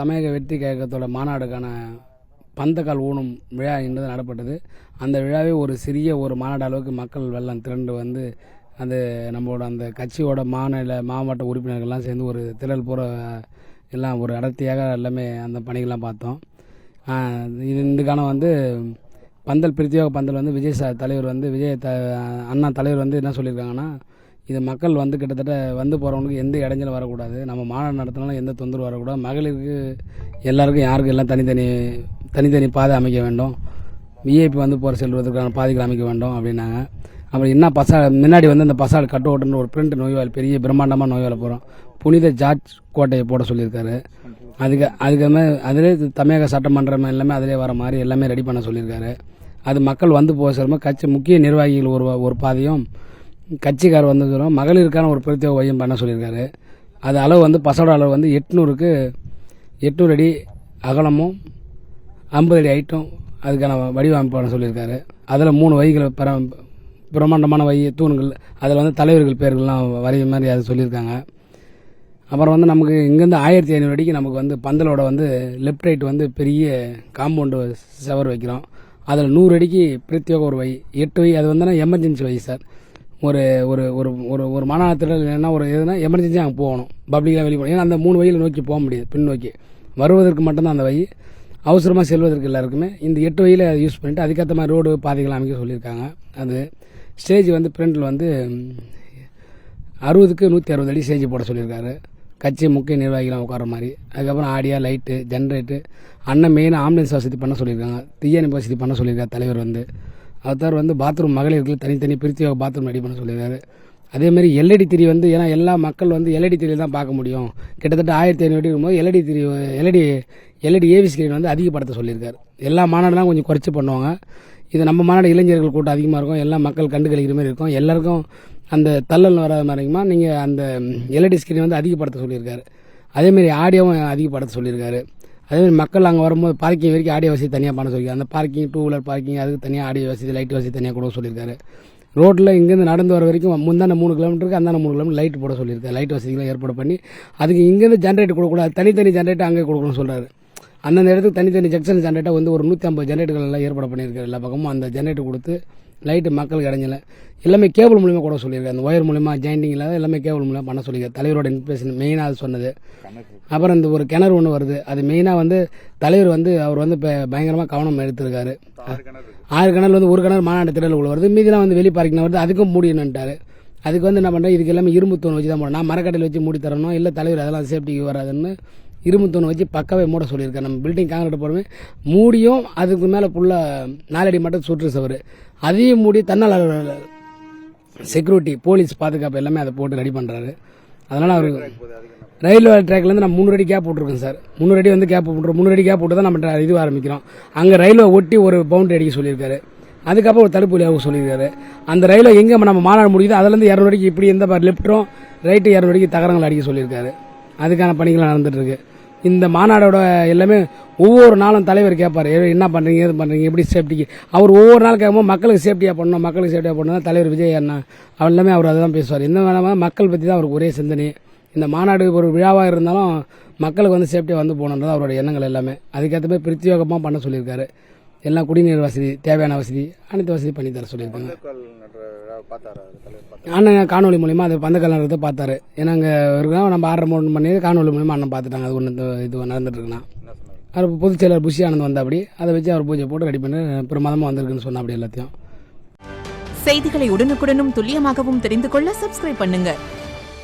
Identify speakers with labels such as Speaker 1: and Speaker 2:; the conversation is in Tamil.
Speaker 1: தமிழக வெற்றி கழகத்தோட மாநாடுக்கான பந்தக்கால் ஊனும் விழா என்பது நடப்பட்டது. அந்த விழாவே ஒரு சிறிய ஒரு மாநாடு அளவுக்கு மக்கள் வெள்ளம் திரண்டு வந்து அது நம்மளோட அந்த கட்சியோட மாவட்ட உறுப்பினர்கள்லாம் சேர்ந்து ஒரு திரள் போகிற எல்லாம் ஒரு அடர்த்தியாக எல்லாமே அந்த பணிகள்லாம் பார்த்தோம். இதுக்கான வந்து பந்தல் பிரத்யேக பந்தல் வந்து தலைவர் வந்து அண்ணா தலைவர் வந்து என்ன சொல்லியிருக்காங்கன்னா, இது மக்கள் வந்து கிட்டத்தட்ட வந்து போகிறவங்களுக்கு எந்த இடைஞ்சலும் வரக்கூடாது, நம்ம மாநாடு நடத்தினாலும் எந்த தொந்தரவு வரக்கூடாது, மகளிருக்கு எல்லாருக்கும் யாருக்கும் எல்லாம் தனித்தனி பாதை அமைக்க வேண்டும், விஐபி வந்து போகிற செல்வதற்கான பாதைகள் அமைக்க வேண்டும் அப்படின்னாங்க. அப்புறம் என்ன முன்னாடி வந்து அந்த பசால் கட் அவுட்னு ஒரு பிரிண்ட் நோய்வால் பெரிய பிரம்மாண்டமாக நோய்வால் போகிறோம் புனித ஜார்ஜ் கோட்டையை போட சொல்லியிருக்காரு. அதுக்கு அதிலே தமிழக சட்டமன்றம் எல்லாமே அதிலே வர மாதிரி எல்லாமே ரெடி பண்ண சொல்லியிருக்காரு. அது மக்கள் வந்து போக சொல்லுமா கட்சி முக்கிய நிர்வாகிகள் ஒரு பாதையும் கட்சிக்கார் வந்து சொல்லுவோம் மகளிருக்கான ஒரு பிரத்யேக வையம் பண்ண சொல்லியிருக்காரு. அது அளவு வந்து பசோட அளவு வந்து 800 அடி அகலமும் 50 அடி ஹைட்டும் அதுக்கான வடிவமைப்பு பண்ண சொல்லியிருக்காரு. அதில் 3 வைகள் பிரம்மாண்டமான தூண்கள் அதில் வந்து தலைவர்கள் பேர்கள்லாம் வரைய மாதிரி அதை சொல்லியிருக்காங்க. அப்புறம் வந்து நமக்கு இங்கேருந்து 1500 அடிக்கு நமக்கு வந்து பந்தலோட வந்து லெஃப்ட் ரைட் வந்து பெரிய காம்பவுண்டு செவர் வைக்கிறோம். அதில் 100 அடிக்கு பிரத்யேக ஒரு 8 வை அது வந்து எமர்ஜென்சி வை சார். ஒரு ஒரு ஒரு ஒரு ஒரு மாநாட்டில் என்ன ஒரு எதுனா எமர்ஜென்சியாக அங்கே போகணும், பப்ளிக்காக வெளியே போகணும். ஏன்னா அந்த 3 வழியில் நோக்கி போக முடியாது, பின் நோக்கி வருவதற்கு மட்டும்தான் அந்த வழி, அவசரமாக செல்வதற்கு எல்லாருக்குமே இந்த 8 வழியில் யூஸ் பண்ணிட்டு அதுக்கேற்ற மாதிரி ரோடு பாதைகள் அமைக்க சொல்லியிருக்காங்க. அது ஸ்டேஜ் வந்து ஃப்ரண்டில் வந்து 60க்கு 160 அடி ஸ்டேஜ் போட சொல்லியிருக்காரு, கட்சி முக்கிய நிர்வாகிகளாக உட்கார மாதிரி. அதுக்கப்புறம் ஆடியா லைட்டு ஜென்ரேட்டு அண்ணன் மெயினாக ஆம்புலன்ஸ் வசதி பண்ண சொல்லியிருக்காங்க, தீயணைப்பு வசதி பண்ண சொல்லியிருக்காரு தலைவர் வந்து. அது தவிர வந்து பாத்ரூம் மகளிருக்கு தனித்தனி பிரத்யேக பாத்ரூம் ரெடி பண்ண சொல்லியிருக்காரு. அதேமாதிரி எல்இடி திரி வந்து ஏன்னா எல்லா மக்கள் வந்து எல்இடி திரியில் தான் பார்க்க முடியும், கிட்டத்தட்ட 1500 அடி இருக்கும்போது எல்இடி ஏவி ஸ்கிரீன் வந்து அதிகப்படுத்த சொல்லியிருக்காரு. எல்லா மாநாடுலாம் கொஞ்சம் குறைச்சி பண்ணுவாங்க, இது நம்ம மாநாடு இளைஞர்கள் கூட்டம் அதிகமாக இருக்கும், எல்லா மக்கள் கண்டு கழிக்கிற மாதிரி இருக்கும், எல்லாருக்கும் அந்த தள்ளல் வராத மாதிரிமா நீங்கள் அந்த எல்இடி ஸ்கிரீன் வந்து அதிகப்படுத்த சொல்லியிருக்காரு. அதேமாரி ஆடியோவும் அதிகப்படுத்த சொல்லியிருக்காரு. அதேமாதிரி மக்கள் அங்கே வரும்போது பார்க்கிங் வரைக்கும் ஆடியோ வசதி தனியாக பண்ண சொல்லியிருக்காரு. அந்த பார்க்கிங் 2 வீலர் பார்க்கிங் அதுக்கு தனியாக ஆடியோ வசதி லைட் வசதி தனியாக கொடுக்க சொல்லியிருக்காரு. ரோட்டில் இங்கேருந்து நடந்து வர வரைக்கும் முந்தான 3 கிலோமீட்டருக்கு அந்தான 3 கிலோமீட்டர் லைட் போட சொல்லியிருக்காரு. லைட் வசதிகளை ஏற்பாடு பண்ணி அதுக்கு இங்கேருந்து ஜென்ரேட்டர் கொடுக்கக்கூடாது, தனித்தனி ஜென்ரேட்டர் அங்கே கொடுக்கணும்னு சொல்கிறாரு. அந்தந்த இடத்துக்கு தனித்தனி ஜங்ஷன் ஜென்ரேட்டர் வந்து ஒரு 150 ஜென்ரேட்டர்கள் எல்லாம் ஏற்பாடு பண்ணியிருக்காரு. எல்லா பக்கமும் அந்த ஜென்ரேட்டர் கொடுத்து லைட்டு மக்களுக்கு இடைஞ்சல எல்லாமே கேபிள் மூலிமா கூட சொல்லியிருக்காரு. அந்த ஒயர் மூலிமா ஜாயிண்டிங் இல்லாத எல்லாமே கேபிள் மூலிமா பண்ண சொல்லியிருக்காரு. தலைவரோட இன்ஸ்பிரேஷன் மெயினாக அது சொன்னது. அப்புறம் இந்த ஒரு கிணறு ஒன்று வருது, அது மெயினாக வந்து தலைவர் வந்து அவர் வந்து இப்போ பயங்கரமாக கவனம் எடுத்திருக்காரு. 6 கிணறு வந்து ஒரு கிணறு மாநாடு திடலுக்குள்ள வருது, மீதிலாம் வந்து வெளி பார்க்கிங் வருது, அதுக்கும் மூடினுட்டாரு. அதுக்கு வந்து என்ன பண்ணுறேன், இதுக்கு எல்லாமே இரும்பு தூண் வச்சு தான் போடணும், நான் மரக்கட்டையில் வச்சு மூடி தரணும், இல்லை தலைவர் அதெல்லாம் சேஃப்டிக்கு வராதுன்னு இரும்பு தூண் வச்சு பக்காவே மூட சொல்லியிருக்காரு. நம்ம பில்டிங் காங்கிரீட் போடுமே மூடியும் அதுக்கு மேலே ஃபுல்லாக 4 அடி மட்டும் சுற்று சவர் அதையும் மூடி தன்னால் செக்யூரிட்டி போலீஸ் பாதுகாப்பு எல்லாமே அதை போட்டு ரெடி பண்ணுறாரு. அதனால் அவர் ரயில்வே ட்ராக்லேருந்து நம்ம 300 அடி கேப் போட்டிருக்கோம் சார். 300 அடி வந்து கேப் போட்டுருவோம், 300 அடி கேப் போட்டு தான் நம்ம இது ஆரம்பிக்கிறோம். அங்கே ரயில்வே ஒட்டி ஒரு பவுண்டரி அடிக்க சொல்லியிருக்காரு, அதுக்கப்புறம் ஒரு தடுப்பு வழியாக சொல்லியிருக்காரு. அந்த ரயில்வே எங்கே நம்ம மாநாடு முடியுது அதுலேருந்து 200 அடிக்கு இப்படி எந்த லெஃப்ட்டும் ரைட்டு 200 அடிக்கு தகரங்கள் அடிக்க சொல்லியிருக்காரு. அதுக்கான பணிகள் நடந்துட்டு இருக்கு. இந்த மாநாடோட எல்லாமே ஒவ்வொரு நாளும் தலைவர் கேட்பார், என்ன பண்ணுறீங்க எது பண்ணுறீங்க எப்படி சேஃப்டிக்கு. அவர் ஒவ்வொரு நாள் கேட்கும்போது மக்களுக்கு சேஃப்டியாக பண்ணணும், மக்களுக்கு சேஃப்டியாக பண்ணணும் தலைவர் விஜய் அண்ணா அவர் எல்லாமே அவர் அதுதான் பேசுவார். என்ன வேணாமல் மக்கள் பற்றி தான் அவருக்கு ஒரே சிந்தனை. இந்த மாநாடு ஒரு விழாவாக இருந்தாலும் மக்களுக்கு வந்து சேஃப்டியாக வந்து போகணுன்றது அவரோட எண்ணங்கள் எல்லாமே. அதுக்கேற்ற மாதிரி பிரத்யேகமாக பண்ண சொல்லியிருக்காரு. எல்லாம் குடிநீர் வசதி தேவையான வசதி அனைத்து வசதி பண்ணி தர சொல்லியிருக்காங்க. அண்ணன் காணொலி மூலிமா அது பந்தக்கால் நடத்த பார்த்தாரு. ஏன்னா அங்கே இருக்கா நம்ம ஆர்டர் மூணு பண்ணி காணொலி மூலிமா அண்ணன் பார்த்துட்டாங்க. அது ஒன்று இது நடந்துட்டு இருக்குன்னா அவர் பொதுச் செயலர் புஷி ஆனந்த் வந்த அப்படி அதை வச்சு அவர் பூஜை போட்டு ரெடி பண்ணி பிரமாதமாக வந்திருக்குன்னு சொன்ன அப்படி எல்லாத்தையும்.
Speaker 2: செய்திகளை உடனுக்குடனும் துல்லியமாகவும் தெரிந்து கொள்ள சப்ஸ்கிரைப் பண்ணுங்க.